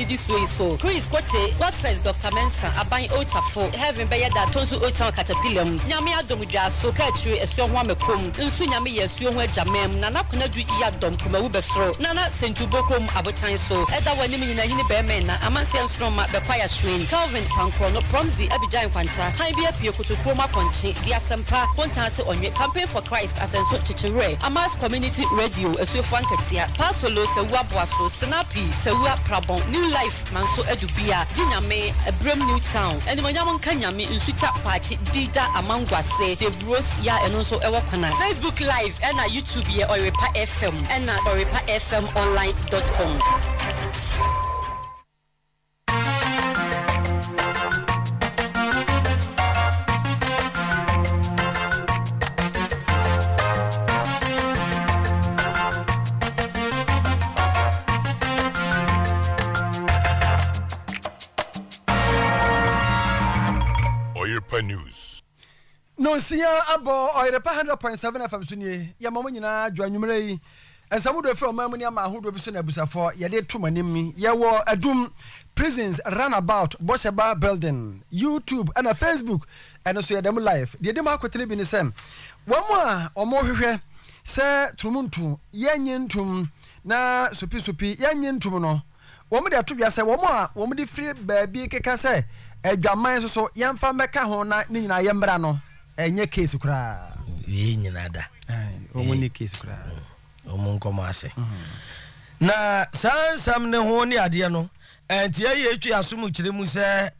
didi so Chris Kote God first Dr. Mensa aban otafo heaven be yeda tonso otan caterpillar nyame adom dwa so ka chire esuo ho amekom nsu nyame yesuo ho agyamam na nakona du iya dom kuma wo besro nana sentu bokom abotan so eda wani nyina yini be men na amanse nsroma be kwaya train Calvin Pankro no promzi abijan kwanta han bi apie kotokro makonche dia sempa kontase onwe campaign for Christ asenso chichire Amas community radio esuo anketia pasolo sewu aboaso snappy sewu prabon new life manso edubia jinyame ebrem new town enimonyam nkanyame nsuta pachi dida amangwase the bros ya enonso ewo kwana Facebook live ena YouTube ye Oyerepa FM ena orepafmonline.com. Oyerepa News. No sia abo Oyerepa 100.7 FM sunie ya mama nyina dwanwumre yi ensamudo from mamuni ama ahodo bi so na busafo ye de tomanim ye wo adum prisons runabout Bosheba building YouTube and Facebook and so ye dem live de dem akotene bi ni sem womo a omo hwehwe se trumuntu ye nyintum na sopi ye nyintum no womo de atobia se womo a womo de free baabi keka se adwaman so yemfa meka ho na ni nyina yembra no enye case kura we nyina da omo ni case kura omo nkoma ase na sansam ne ho ni ade no entie ye etwi asomu kire mu se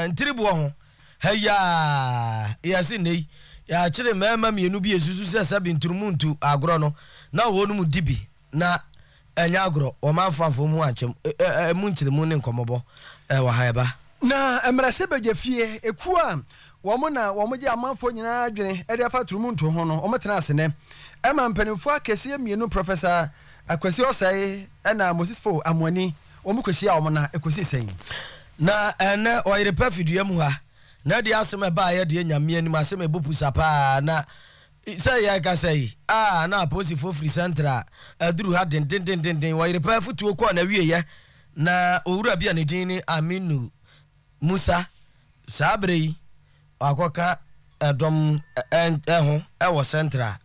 ntiribo ho haya yasi nei ya kire mema mienu bi esusu se sabinturumuntu agro no na wonu mu dibi na enya agro o manfafo mu anchem mu nkire mu ne nkomobo wa haeba na emrase bagefie ekua womo na womo je amanfo nyina adwene e de fa turumuntu ho no womo tena asene ema mpanimfo akese mienu professor akwasi osai na Moses Fo amwani womo kwahia womo na ekosi sen na ene Oyerepa fidua mu ha na de aseme ba ye de nyame anim aseme bopusa pa na say ya ka say na aposifo free central aduru ha den Oyerepa futuo ko na wieye na owura bia ne din ni Aminu Musa Sabrei akoka edom eho ewo central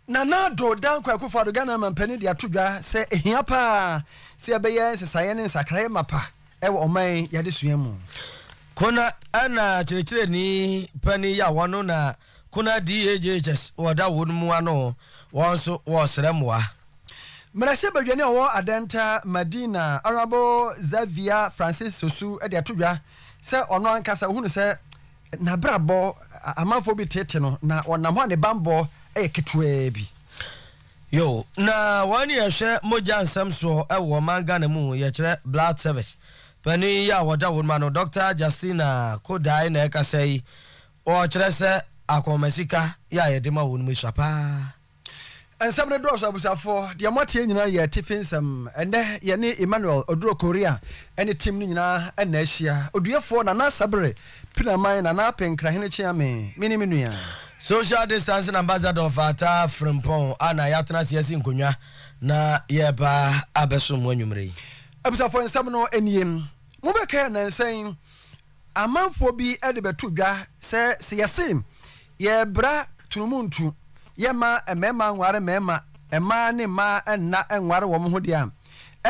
na do dan kwa akufado Ghana mampani de atodwa se ehia pa se ebeye sesaye ne sakraye mapa ewo oman yade suamu kona ana chirekire ni pani ya wano na kuna DHS wada wonmu ano wonso wo seremwa Mrashe badwane owo Adenta Madina Honorable Xavier Francis Sosu e de atodwa se ono ankasa hunu se na brabo amanfo bi tete no na onam ho ne bambo e ketwe bi yo na wani ehwe moja nsam so e wo manga na mu ye kire blood service pani ya wada wonma no Dr. Justina Kodai na ekasai o kire se akomasika ya ye de ma wonmu swapa ensam ne do so abusafo de motie nyina ye tifensam ene ye ne Emmanuel Oduro Korea ene team ni nyina na ahia oduyefo na na sabre pinaman na na penkra hene chiame minimia social distancing ambassador of Ata Frimpong ana yatna siasi nkonwa na yeba abesum wanwumre abusafo ensam no eniem mubeka na nsen amanfo bi ede betudwa se siyasim ye bra tunumuntu yema emema nware mema ema ne ma enna enware wo mo ho dia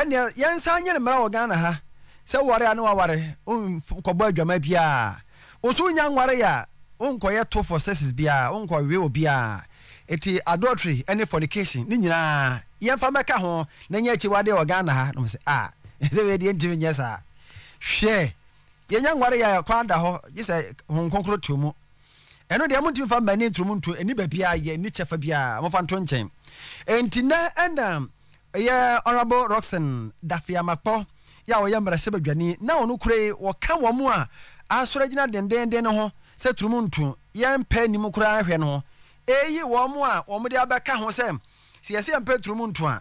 ene yensa nye ne mra wo Ghana ha se wore anu ware kobo adwama bia osu nya nware ya onkoye to for sexes bia onkowe obia eti adultery any fornication ni nyina yemfa meka ho na nya chi wade wo Ghana ha no se se we die ntimi nyesa hwe yenya nware ya kwanda ho gise honkonkro tumu eno de amunti mfa mani nturumuntu eni babia ye ni chefa bia mo fa nto nchen entina ena ye honorable Roxen Dafia Makpo ya wo ye mrase badwani na onu kure wo ka wo mu a asora gina dendenden ho se turumuntu ye mpa ni mu kura ahwe no eyi wo mu a wo mu de abeka ho se siyase mpa turumuntu a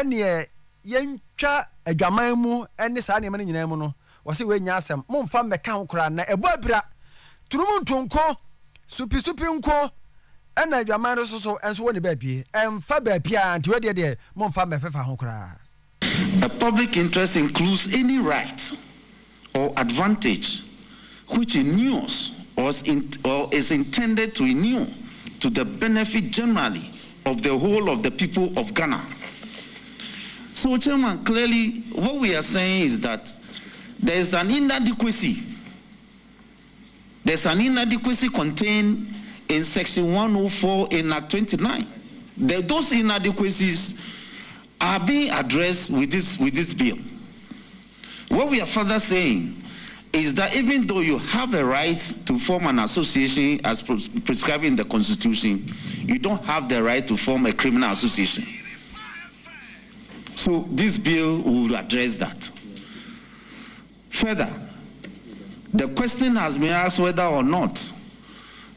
ene ye ntwa adwaman mu ene saa ne mane nyina mu no wo se we nya asem mo mfa meka ho kura na ebo abira turumuntu nko supi nko ena adwaman so enso woni baabie emfa baabia nti we de mo mfa mefefa ho kura A public interest includes any right or advantage which inures or is intended to inure to the benefit generally of the whole of the people of Ghana. So, Chairman, clearly what we are saying is that there is an inadequacy. There's an inadequacy contained in Section 104 in Act 29. Those inadequacies are being addressed with this bill. What we are further saying is that even though you have a right to form an association as prescribed in the Constitution, you don't have the right to form a criminal association. So this bill will address that. Further, the question has been asked whether or not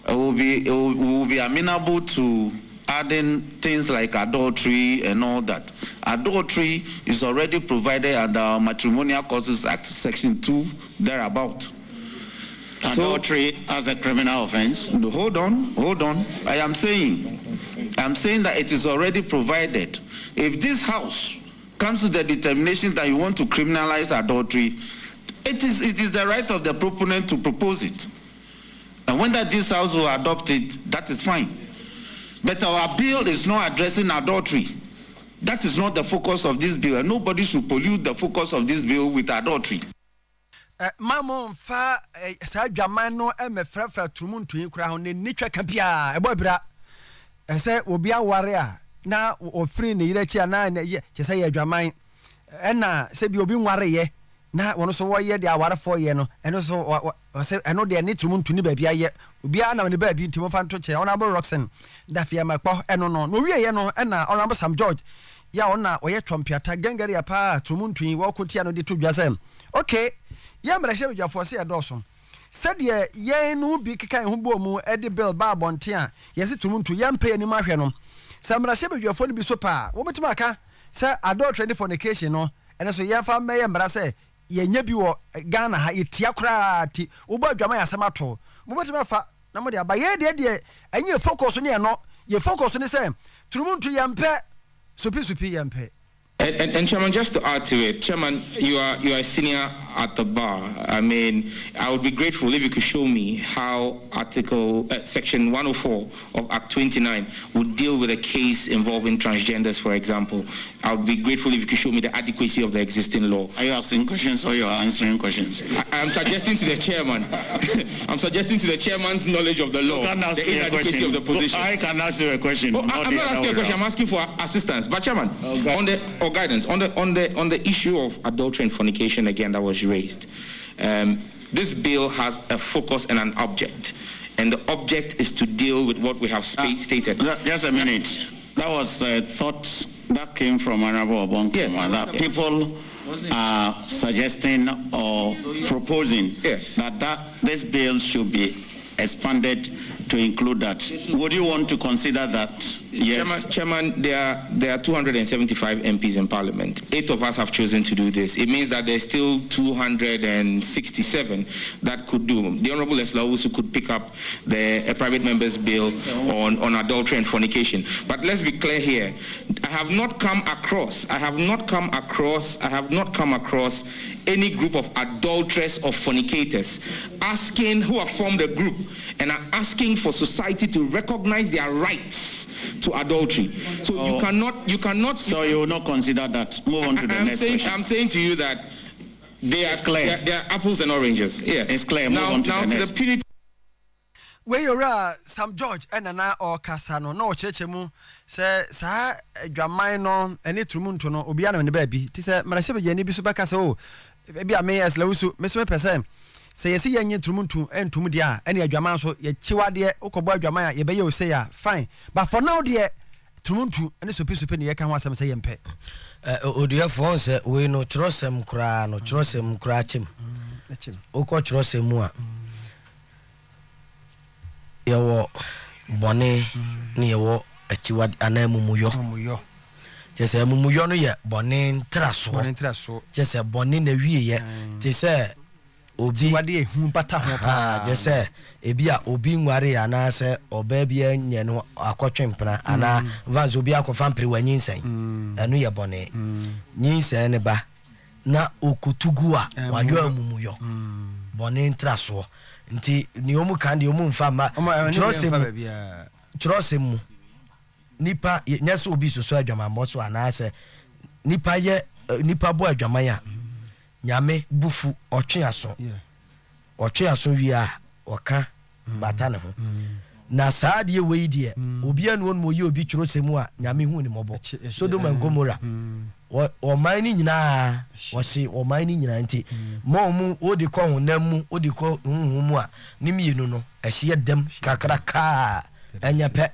we will be amenable to adding things like adultery and all that. Adultery is already provided under our Matrimonial Causes Act, Section 2, thereabout. Adultery as a criminal offense? Hold on. I am saying that it is already provided. If this House comes to the determination that you want to criminalize adultery, it is the right of the proponent to propose it. And when this House will adopt it, that is fine. But our bill is not addressing adultery. That is not the focus of this bill, and nobody should pollute the focus of this bill with adultery. Mamo fa sa dwaman no e mefrafra trumuntu yinkura ho ne nitwa kapia e bobra se obi aware a na ofri ne yire chia na ye se ye dwaman e na se bi obi nware ye na wono so wo ye de aware fo ye no eno so se eno de ne trumuntu ni ba bia ye obi a na ne ba bi ntimo fa nto che ona bo Roxen da fia makpo eno no no wie ye no e na Honorable Sam George ya ona wo ye twompiata gangari ya pa trumuntu yi wo kotia no de to dwasem okay ya mrahye bjafo se edoso said ye no bi keka ho bo mu edi bill ba bonte a yesi tumuntu yampa ani mahwe no samrahye bjafo no bi so pa wo metima aka se adultery and fornication no ene so ye fa meye mra se ye nya bi wo Ghana ha etia kra ti wo ba adwama ya samato mo metima fa na mo de aba ye de enye focus ne no ye focus ne se tumuntu yampa supi yampa. And Chairman, just to add to it, Chairman, you are a senior at the bar. I mean, I would be grateful if you could show me how Section 104 of Act 29 would deal with a case involving transgenders, for example. I would be grateful if you could show me the adequacy of the existing law. Are you asking questions or you are answering questions? I'm suggesting to the chairman. I'm suggesting to the chairman's knowledge of the law, the inadequacy of the position. I can ask you a question. I'm not asking a question. I'm asking for assistance. But Chairman, guidance on the issue of adultery and fornication again that was raised. This bill has a focus and an object, and the object is to deal with what we have stated. Just a minute. That was a thought that came from Honorable Obonkema, that people are suggesting or proposing that this bill should be expanded to include that. Would you want to consider that? Yes. Chairman, there are 275 MPs in Parliament. 8 of us have chosen to do this. It means that there's still 267 that could do. The Honourable Eslawusu could pick up a private member's bill on adultery and fornication. But let's be clear here. I have not come across any group of adulterers or fornicators who have formed a group and are asking for society to recognize their rights to adultery. So you cannot. So you will not consider that. Move on to the next question. I'm saying to you that they are apples and oranges. Yes. It's clear. Move on to the next. The where you are Sam George and na or Casano no chechemu say sa dwaman no ene trumuntu no obi ana ne baby ti say marashe be ni bi so baka say o be a me as lawusu me so person say yesi yenye trumuntu entum dia ene adwaman so ye chiwade ukobo adwaman ye be ye o say ya fine but for now de trumuntu ene so pe ne ye ka ho asem say ye mpe odia for say we no chrosem kra chim uko chrosem mu a yawo bone ne yawo achiwa anamumuyo jese mumuyo no ye bone ntraso jese bone na wiye ye te se obi wade ehu bata ho pa je say ebi a obi nware ana se oba bi anye no akotwempena ana vanzo obi akofa mpre wanyinsan anu ye bone nyinsan ne ba na okutugu a wadwo amumuyo bone ntraso nti ni omu kan de omu mfa ma trose mu nipa nyese obi soso adwamambo so ana se nipa ye nipa bo adwamanya nyame bufu otweaso otweaso wi a oka bata ne ho na saade we die obi anu no ye obi twrosemu a nyame hu ni mobo Sodom and Gomorrah o mine nyina o se o mine nyina nti mo mu odi ko honam mu odi ko humu a ni mienu no ehye dem kakraka anya pe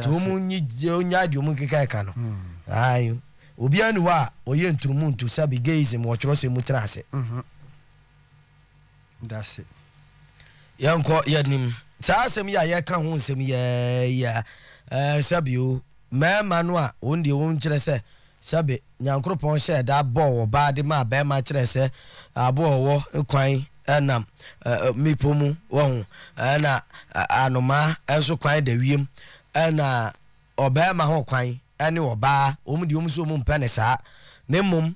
to mu nyi onya de mu keka ka no ayo obi anu wa oye nturumu ntu sabi geism wo twrosemu trase that's it yanko yanim sa asem ya ye ka ho nsem ya sabio mema no a onde won kire se sabe nyankropon she da bo ba de ma ba ma kire se abo wo kwan enam mipomu wo na anoma enso kwan da wiem na obema ho kwan ene oba omudi omso mu mpa ne sa ne mum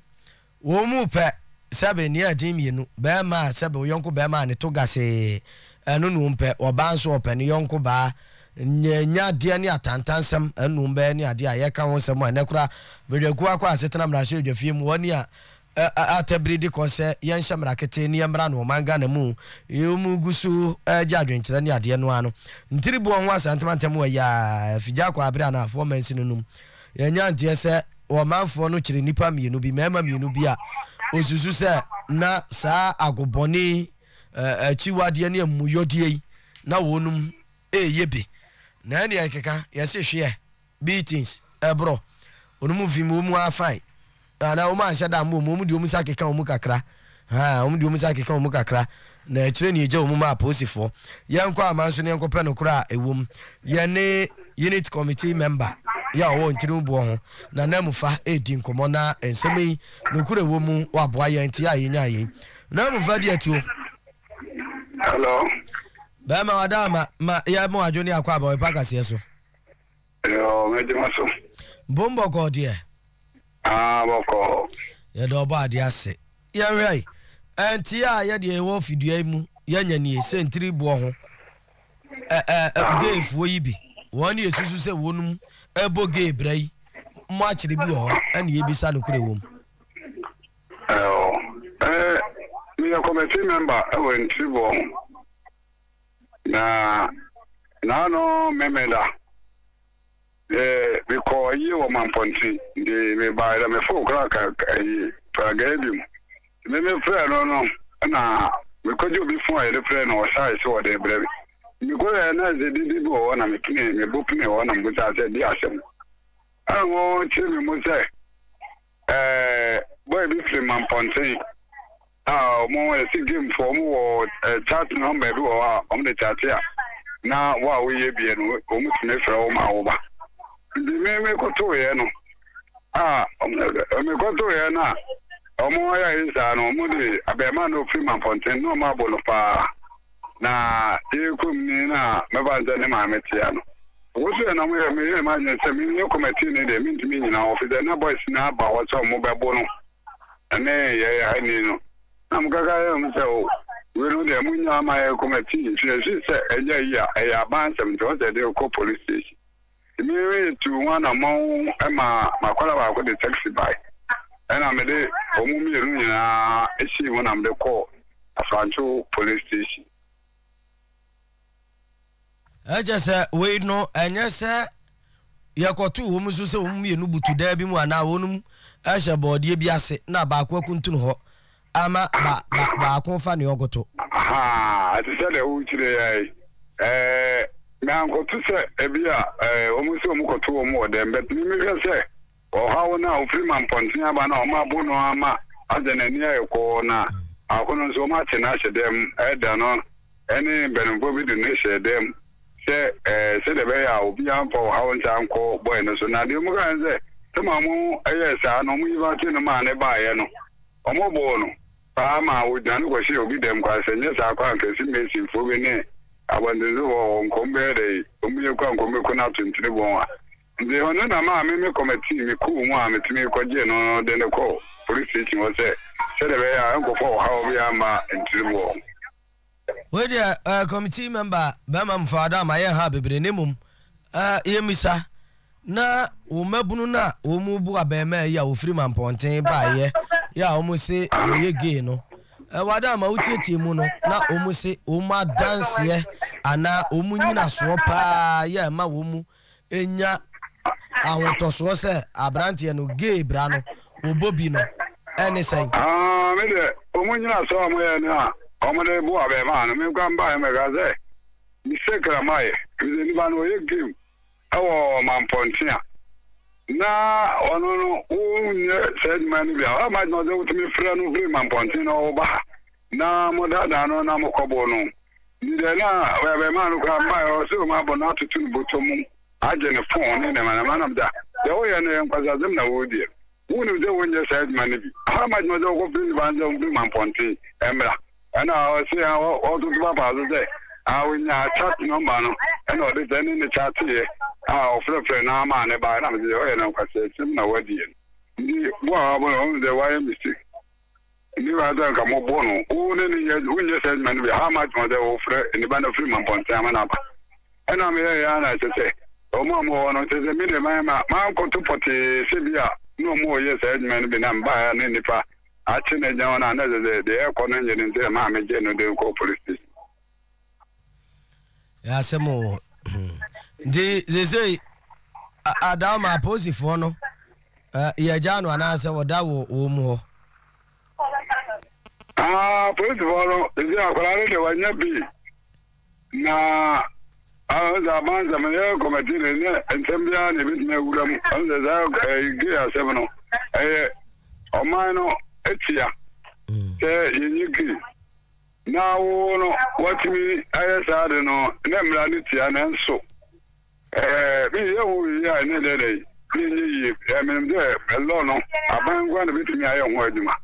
wo mu pe sabe ni adimienu ba ma sabe yonko ba ma ne to gase enu nu mpe oba nso opene yonko ba nya de ne atantansem enu mbe ne ade aye ka wonsem a ne kura bedwaku akwa asetena mrahye dwafie mu woni a atabridi ko se yen hyemrakete ne yemra no manga na mu yomu gusu agya adwenkyere ne ade no ano ntiribu ho asantentem wa ya figya kwa abira na afo mansi nunum yenya ntie se o manfo no kire nipa mienu bi mema mienu bi a osusu se na saa agoboni chiwade ne amuyodie na wonum yebe na ne akeka yese hwe beatings ebro onum vimu mu afai ana o ma hye da mu di omu sakeka omu kakra omu di omu sakeka omu kakra na kire ne eje omu ma posifo yenko amanso ne yenko pe no kra ewom ye ne unit committee member ya wo ntirim bo ho na namufa edi nkomo na ensemi no kura wo mu wa boa ye ntia ye nya ye namufa di atu hello ba ma wadama ma ya mo adwoni akwa ba pa kase so yo medima so bombo ko de boko ye do ba ade ase ye rai entia ye de wo fidua mu ye nya ni sentiri bo ho gefu yi bi woni esusu se wonum eboge brai mo akire bi ho ene ye bisa no kure wom me a committee member when tribo na no memeda because you were man ponti the me buy them for crack pagabium me friend no na because you before the friend or size or the brave because na ze didi bo na me kine me bo pine o na mo ta se di asem awo chimi mo se boy bi free man ponti mo si game for mo chat number bi o the chat ya na wa we ye bi no o mu tine fra o ma wo ba me ko to ye no me ko to ye na o mo ya isa no mo de abema no free man ponti no ma bo no pa na ekum ni na me ba nze ne ma metia no wo so na mo ye me ma nse se me committee ni de me ntimi nyina office na boys na ba wo so mo be bo no ene ye ya ni no na mo gaga ye mo se o we no de munya ma ye committee se eja ya ban sem to se de ko police station me we to one among ma makwala ba ko de taxi by ena me de o mu mi ru nyina echi mo na me de ko afancho police station eje se we no enye se yakotu wo mu so se wo mu yenu butu da bi mu ana wonum ehye bode bi ase na ba kwa kuntun ho ama ba konfa ne ogoto ati se de wo chire yai me ankotu se ebia o mu so mu kotu wo mu ode mbet mi me se o hawo na o free man pontin aba na o ma bu no ama adena ni ayeko na akono so ma che na hye dem eda no eni benfo bi de ne hye dem se de be ya obi anfo hawo ntanko boy no so na de mu kan se temamu ayesa no mu yiba ti no ma ne ba ye no omo bo no ama udan ko shi obi dem kwa senye sa kwa nkesi mesi fobi ne abandezo wo nkombere omuye kwa nkombeko na tuntire bon a nde hono na ma me committee mi ku mu a metimi ko je no de ne ko police station wo se de be ya nko fo ha obi ama ntire bon we the committee member bema mfada ma ye ha bebre ne mum yemisa na wo mabunu na wo mu bu abema ya wo free man ponten ba ye ya wo mu se wo ye gay no wada ma utietie mu no na wo mu se wo ma dance ye ana wo mu nyina so pa ya ma wo mu enya awontoso se abrante no gay bra no wo bobi no ene sen me de wo mu nyina so mo ye na o mo de bu abema no me kwa mba me ga ze ni sekra mai ni ba no ye game awo mampontia na ono no unye said man bia ha ma no de tumi fra no free mampontia no ba na moda da no na mokobo no ni de na we be man ko ma o so ma bo na tutu botomu aje ne phone ne na manam da de o ye ne nkwaza zem na wodi wonu de wonye said man bi ha ma no de ko free ban de free mampontia emra ana o se o tutu ba ba de awunya chat number no and all this in the chat here friend na ma ne ba na me o na kwase sim na wadi ni wa bo the why mistake ni wa da ka mo bo no o ne ni unye said man be how much more the friend ni ba na free man ponte amana ba and am ya na se o mo no se me de ma ko to pote se bia no mo ye said man be na ba na nipa a chi na nya na de e ko na nye ni ma me je no de ko police station ya semo de zeze adama posifo no ya janu anase woda wo mu ho posifo no de akwara de wanya bi na za manza me ko metile ne entembia ne bit me wuram anza za ge ya semo no o mano etia te yinyiki na wo no watimi ayesade no na mrani tia na nso bi ye wo ya ne dede bi yi em de elo no abangwa na bitimi aye ho aduma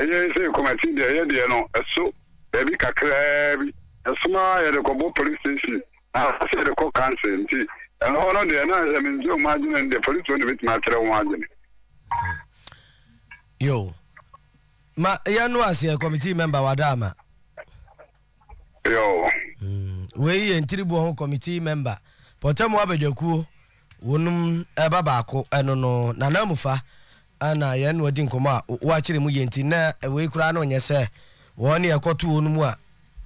ye se committee de ye de no so be kakra bi esuma ye de ko bo police station na se de ko council nti no no de na se min zo imagine de police no bitimi atre ho agene yo ma ya no ase committee member wadama yo we ye ntribu ho committee member potamo abedwakuo wonum eba baako eno no nanamufa ana ye no odi nkomo a wa kire mu ye nti na we kura na onye se woni ekoto wonum a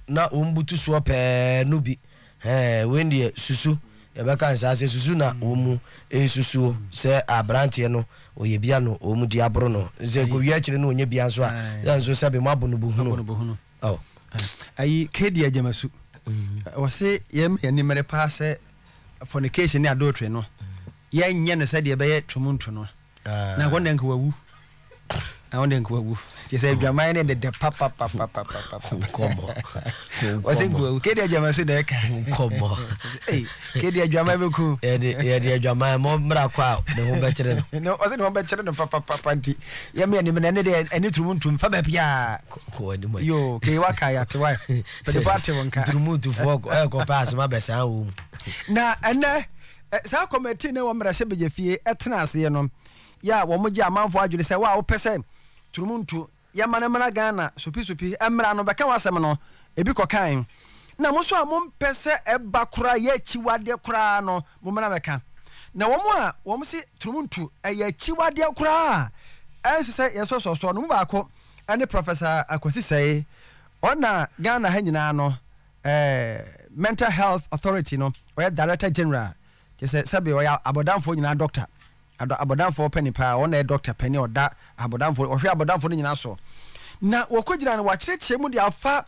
na ombutu so pe no bi we ndie susu ye be kan sa se susu na omu susu se abrante no oye bia no omu di abro no ze go wi akire no onye bia so a ya nso se be mabono buhunu oh ayi kedi ajamasu wase yem yanimere pa se fornication ni adultery no ye nye no se de be tumuntu no na wonde nka wawu na wonde nka wawu je se dwaman ne de papa komo wase nka wawu kedi ajamasu de ka komo kedi ajwaman be ku ye de ajwaman mo mra kwa de ho be kire no wase ne ho be kire no papa nti yem yanimere ne de ani tumuntu fa ba pia ko wadi mo yo ke waka ya te wa pe party wonka tumuntu foko ko pass ma be sa wo na ene sa committee ne wo mra hye beje fie etena ase no ya wo moje amanfo adwene se wa wo pese turumuntu ya manamana Ghana sopi emra no beka wasem no ebi kokan na mo so a mo mpese eba kura ya chiwade kura no mo mra beka na wo mo se turumuntu ya chiwade kura se yeso so no mo ba ko ene professor Akwasi say ona Ghana ha nyina no mental health authority no or director general just sabi o ya abodanfo nyina doctor abodanfo penipa ona doctor peni oda abodanfo o hwe abodanfo nyina so na wokogira na wakyerechie mu dia fa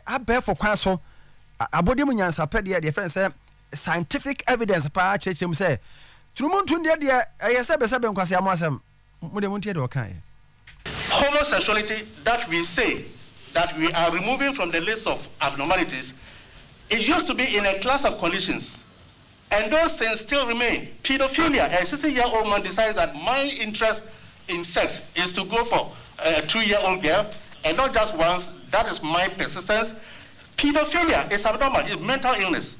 abefo kwan so abodem nyansa pede de friend say scientific evidence pa kyerechie mu say turumuntu de yesebe nkwase amasem mu de muntie de okan homosexuality that we say that we are removing from the list of abnormalities, it used to be in a class of conditions. And those things still remain. Pedophilia, a 60-year-old man decides that my interest in sex is to go for a 2-year-old girl, and not just once. That is my persistence. Pedophilia is abnormal. It's mental illness.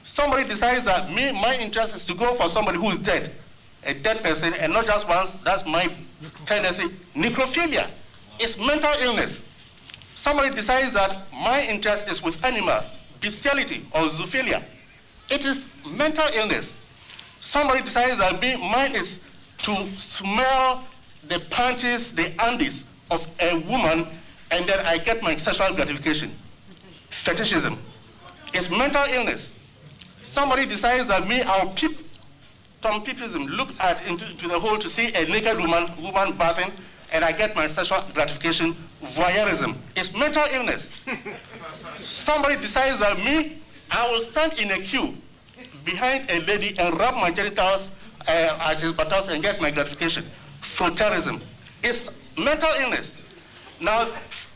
Somebody decides that my interest is to go for somebody who is dead, a dead person, and not just once. That's my tendency. Necrophilia is mental illness. Somebody decides that my interest is with animal, bestiality, or zoophilia. It is mental illness. Somebody decides that mine is to smell the panties, the undies of a woman, and then I get my sexual gratification. Fetishism. It's mental illness. Somebody decides that I'll peep, some peepism, look into the hole to see a naked woman bathing, and I get my sexual gratification. Voyeurism. It's mental illness. Somebody decides that I will stand in a queue behind a lady and rub my genitals at his buttocks and get my gratification. Frotteurism. It's mental illness. Now,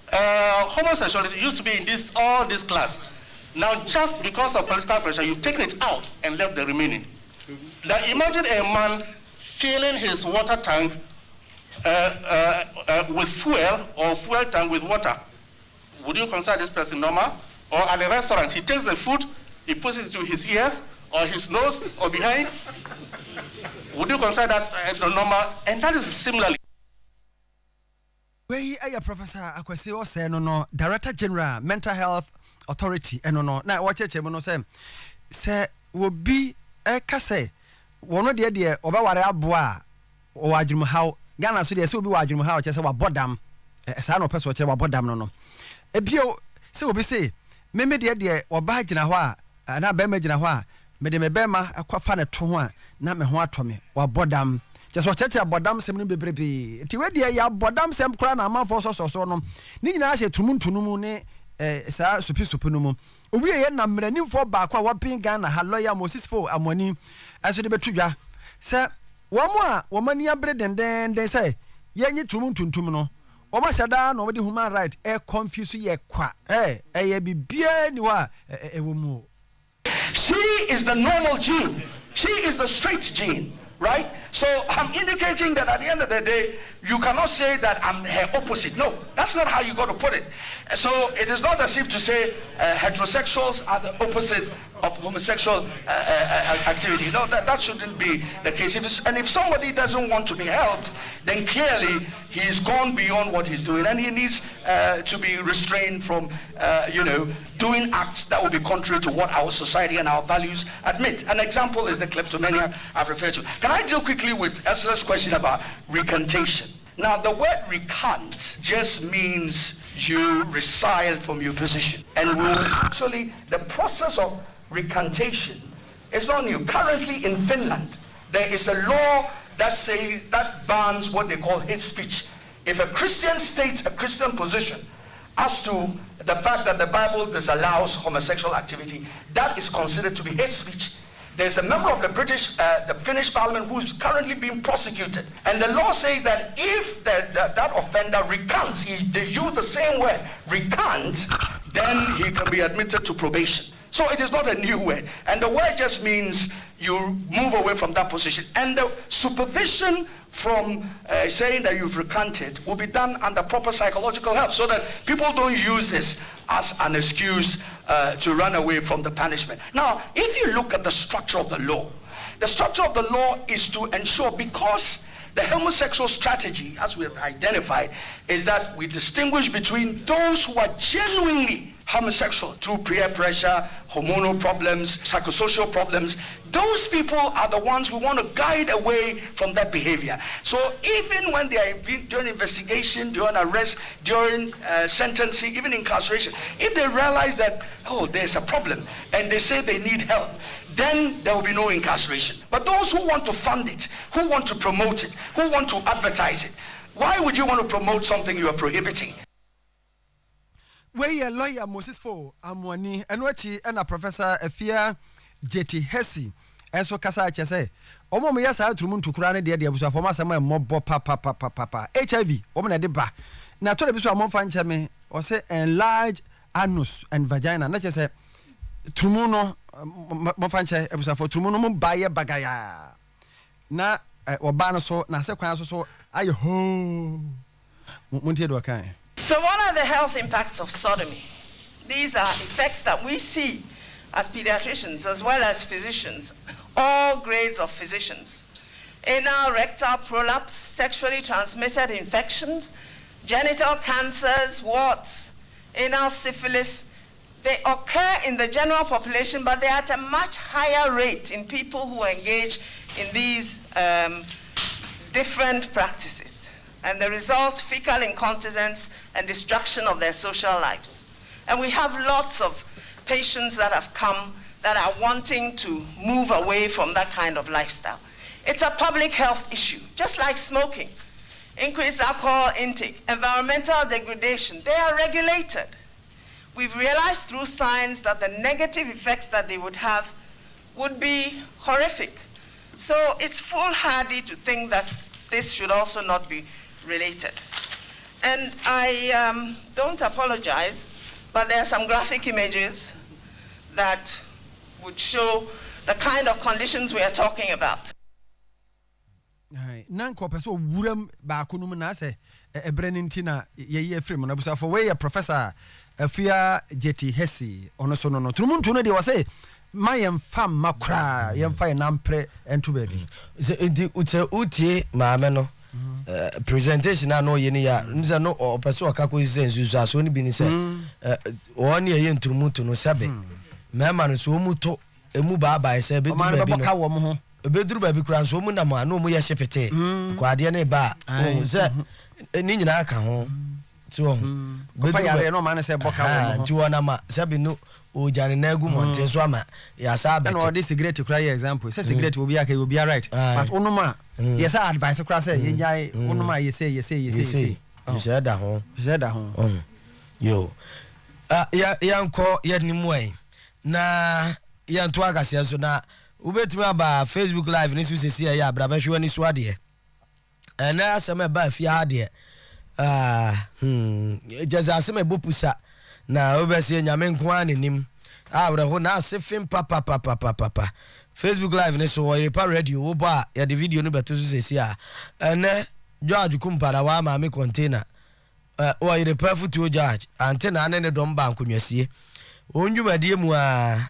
homosexuality used to be in all this class. Now, just because of political pressure, you've taken it out and left the remaining. Now, imagine a man filling his water tank with fuel, or fuel tank with water. Would you consider this person normal? Or at a restaurant, he takes the food, he puts it into his ears, or his nose, or behind. Would you consider that normal? And that is similarly. Wei aya Professor Akwesi o say no Director General Mental Health Authority no na wacheche mo no say wo bi ka say wono de obaware aboa o adwum haw Ghana so de say obi wa adwum haw che say wa bodam sa no person che wa bodam no ebio say obi say me de oba gina ho a na ba ma gina ho a me de me ba ma akwafa ne to ho a na me ho atome wa bodam just watch abodam sem no bebrebe ti we de ya abodam sem kra na amanfo so no ni nyina ahye tumuntunum ne saa supi no mu obi ye na mranimfo ba kwa wapin Ghana ha lawyer Moses Fo amoni aso de betudwa se womo a womani abre denden se yenyi tumuntuntum no woma sada no wodi human right confuse ye kwa ye bibia ni wa ewomu. She is the normal gene. She is the straight gene. Right? So I'm indicating that at the end of the day, you cannot say that I'm her opposite. No, that's not how you got to put it. So it is not as if to say heterosexuals are the opposite of homosexual activity. No, that shouldn't be the case. If somebody doesn't want to be helped, then clearly he's gone beyond what he's doing, and he needs to be restrained from, doing acts that will be contrary to what our society and our values admit. An example is the kleptomania I've referred to. Can I deal quickly with Esther's question about recantation? Now, the word recant just means you resile from your position. And actually, the process of recantation is not new. Currently in Finland, there is a law that bans what they call hate speech. If a Christian states a Christian position as to the fact that the Bible disallows homosexual activity, that is considered to be hate speech. There's a member of the Finnish parliament who's currently being prosecuted. And the law says that if that offender recants, they use the same word, recant, then he can be admitted to probation. So it is not a new word. And the word just means you move away from that position. And the supervision from saying that you've recanted will be done under proper psychological help, so that people don't use this as an excuse to run away from the punishment. Now, if you look at the structure of the law is to ensure, because the homosexual strategy, as we have identified, is that we distinguish between those who are genuinely homosexual through peer pressure, hormonal problems, psychosocial problems. Those people are the ones we want to guide away from that behavior. So even when they are during investigation, during arrest, during sentencing, even incarceration, if they realize that, there's a problem, and they say they need help, then there will be no incarceration. But those who want to fund it, who want to promote it, who want to advertise it, why would you want to promote something you are prohibiting? We lawyer Moses Fo amwani enwachi na Professor Afia JT Hesi enso kasa che say omo mo yasa aturum ntukura ne de abusu afoma asema emobbo papa HIV omo na de ba na to de bisu amomfa nche me o say enlarge anus and vagina na che say trumu no momfa nche abusu afo trumu no mo baye bagaya na oba no so na se kwan so aye ho muntie do kan. So what are the health impacts of sodomy? These are effects that we see as pediatricians as well as physicians, all grades of physicians. Anal rectal prolapse, sexually transmitted infections, genital cancers, warts, anal syphilis. They occur in the general population, but they're at a much higher rate in people who engage in these different practices. And the result, fecal incontinence and destruction of their social lives. And we have lots of patients that have come that are wanting to move away from that kind of lifestyle. It's a public health issue, just like smoking. Increased alcohol intake, environmental degradation, they are regulated. We've realized through science that the negative effects that they would have would be horrific. So it's foolhardy to think that this should also not be related. And I don't apologize, but there are some graphic images that would show the kind of conditions we are talking about. Nan ko peso wuram ba kunum na se ebrenintina ye frame na busa for we professor afia jeti hesi ono so no trumuntu no de wase mayem fam makra yem fa nampre entu baby di utie maame no presentation na no ye ne ya nza no opeso akako sensu aso ni bi ni se woni ye ntrumuntu no sabe mema no so muto emu baba se be du baby no beduru baby kura so mu na ma no mu ye shepete kwa ade ne ba se ni nyina aka ho ti wo go fa yare no ma na se boka wo ti wo na ma sabe no o jane na egu monte so ama ya sa bete no this cigarette kura ye example say cigarette obi aka obi right but onuma yes advice kura say ye nyai onuma ye say you said that home yo ya nko ye ni mu ai na ya nto agase so na ubetumi aba Facebook live ni susesi ya abraba hwe ni so ade na asema ba fi ade jaza asema bopusa na obese nyame nko anenim awre ho na asefim papa Facebook live ni so Oyerepa radio wo ba ya de video no beto susesi na George kumpara wa ma me container Oyerepa futu George antena ne dom ba nkonwasie onwumadie mu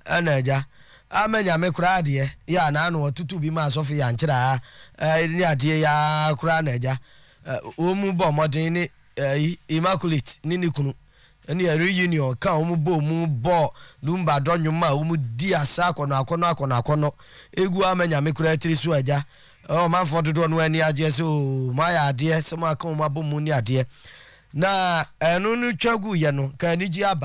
anaja amenya me kura de ya na anu otutu bi ma sofi ya nkyira ni ade ya kura na eja omu bo modern ni immaculate ni kunu ni reunion ka omu bo lumba donyuma omu di asa akono egu amenya me kura tiri so eja o man for do no ani age so ma ya ade so ma ka omu abomu ni ade na enu nu twagu ye no ka ni ji aba